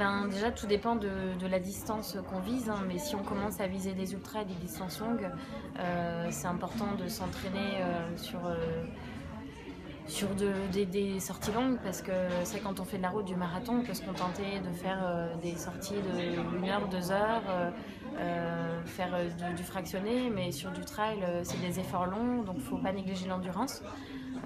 Ben, déjà, tout dépend de la distance qu'on vise, hein, mais si on commence à viser des ultras et des distances longues, c'est important de s'entraîner sur des sorties longues, parce que c'est quand on fait de la route, du marathon, on peut se contenter de faire des sorties de 1 heure, 2 heures, faire du fractionné, mais sur du trail, c'est des efforts longs, donc il ne faut pas négliger l'endurance.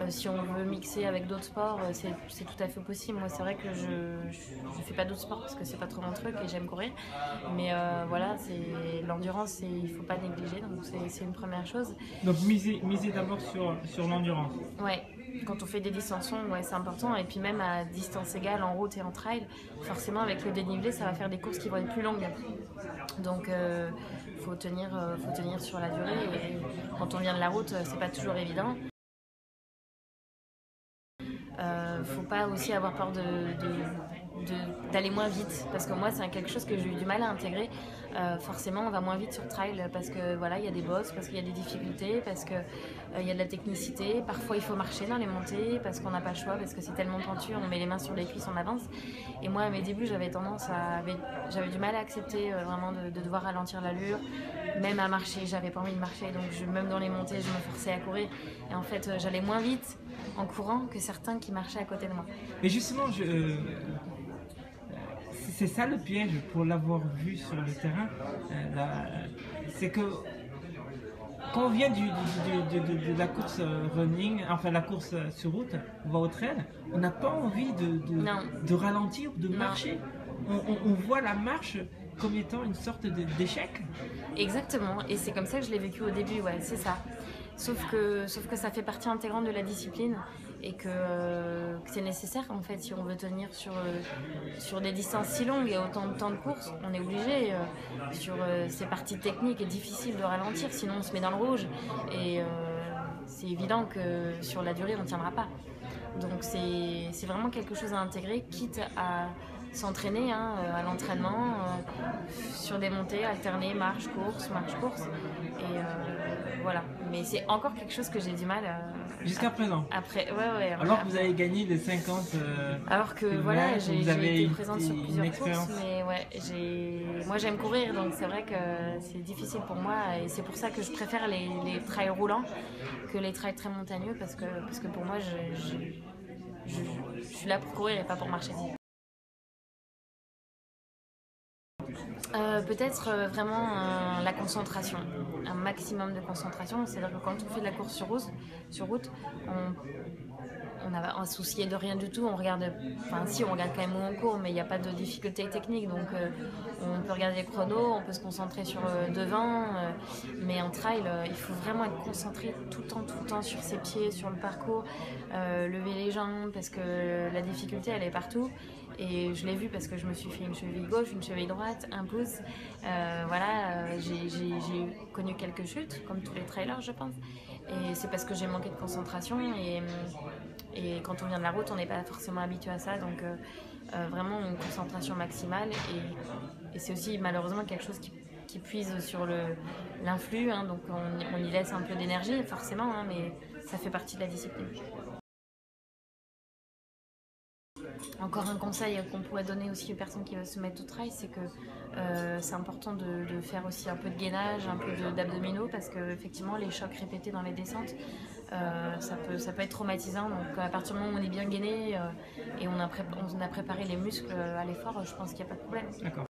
Si on veut mixer avec d'autres sports, c'est tout à fait possible. Moi, c'est vrai que je ne fais pas d'autres sports parce que c'est pas trop mon truc et j'aime courir. Mais voilà, l'endurance, il ne faut pas négliger, donc c'est une première chose. Donc miser d'abord sur l'endurance. Ouais, quand on fait des distances longues, ouais, c'est important. Et puis même à distance égale, en route et en trail, forcément avec le dénivelé, ça va faire des courses qui vont être plus longues. Donc faut tenir sur la durée. Et quand on vient de la route, c'est pas toujours évident. Faut pas aussi avoir peur d'aller moins vite, parce que moi c'est quelque chose que j'ai eu du mal à intégrer. Forcément on va moins vite sur trail parce que voilà, il y a des bosses, parce qu'il y a des difficultés, parce que il y a de la technicité, parfois il faut marcher dans les montées parce qu'on n'a pas le choix, parce que c'est tellement pentu, on met les mains sur les cuisses, on avance. Et moi à mes débuts j'avais du mal à accepter vraiment de devoir ralentir l'allure, même à marcher, j'avais pas envie de marcher, donc même dans les montées je me forçais à courir, et en fait j'allais moins vite en courant que certains qui marchaient à côté de moi. Mais justement, c'est ça le piège pour l'avoir vu sur le terrain. C'est que quand on vient de la course running, enfin la course sur route, on va au trail, on n'a pas envie de ralentir ou de marcher. On voit la marche comme étant une sorte d'échec. Exactement, et c'est comme ça que je l'ai vécu au début, ouais, c'est ça. Sauf que ça fait partie intégrante de la discipline, et que c'est nécessaire en fait si on veut tenir sur des distances si longues et autant de temps de course. On est obligé sur ces parties techniques et difficiles de ralentir, sinon on se met dans le rouge, et c'est évident que sur la durée on ne tiendra pas. Donc c'est vraiment quelque chose à intégrer, quitte à s'entraîner à l'entraînement, sur des montées, alterner marche, course, et voilà. Mais c'est encore quelque chose que j'ai du mal jusqu'à présent. Après, ouais. Alors que vous avez gagné les 50. Alors que voilà, j'ai été présente sur plusieurs expérience. courses, mais ouais, moi j'aime courir, donc c'est vrai que c'est difficile pour moi, et c'est pour ça que je préfère les trails roulants que les trails très montagneux, parce que pour moi je suis là pour courir et pas pour marcher. Peut-être vraiment la concentration, un maximum de concentration. C'est-à-dire que quand on fait de la course sur route, on n'a un souci de rien du tout. On regarde quand même où on court, mais il n'y a pas de difficulté technique. Donc on peut regarder les chronos, on peut se concentrer sur devant. Mais en trail, il faut vraiment être concentré tout le temps sur ses pieds, sur le parcours, lever les jambes, parce que la difficulté elle est partout. Et je l'ai vu parce que je me suis fait une cheville gauche, une cheville droite, un pouce. J'ai connu quelques chutes, comme tous les trailers, je pense. Et c'est parce que j'ai manqué de concentration. Et quand on vient de la route, on n'est pas forcément habitué à ça. Donc vraiment une concentration maximale. Et c'est aussi malheureusement quelque chose qui puise sur l'influx. Donc on y laisse un peu d'énergie, forcément, mais ça fait partie de la discipline. Encore un conseil qu'on pourrait donner aussi aux personnes qui veulent se mettre au trail, c'est que c'est important de faire aussi un peu de gainage, un peu d'abdominaux, parce que effectivement les chocs répétés dans les descentes, ça peut être traumatisant. Donc à partir du moment où on est bien gainé et on a préparé les muscles à l'effort, je pense qu'il n'y a pas de problème. D'accord.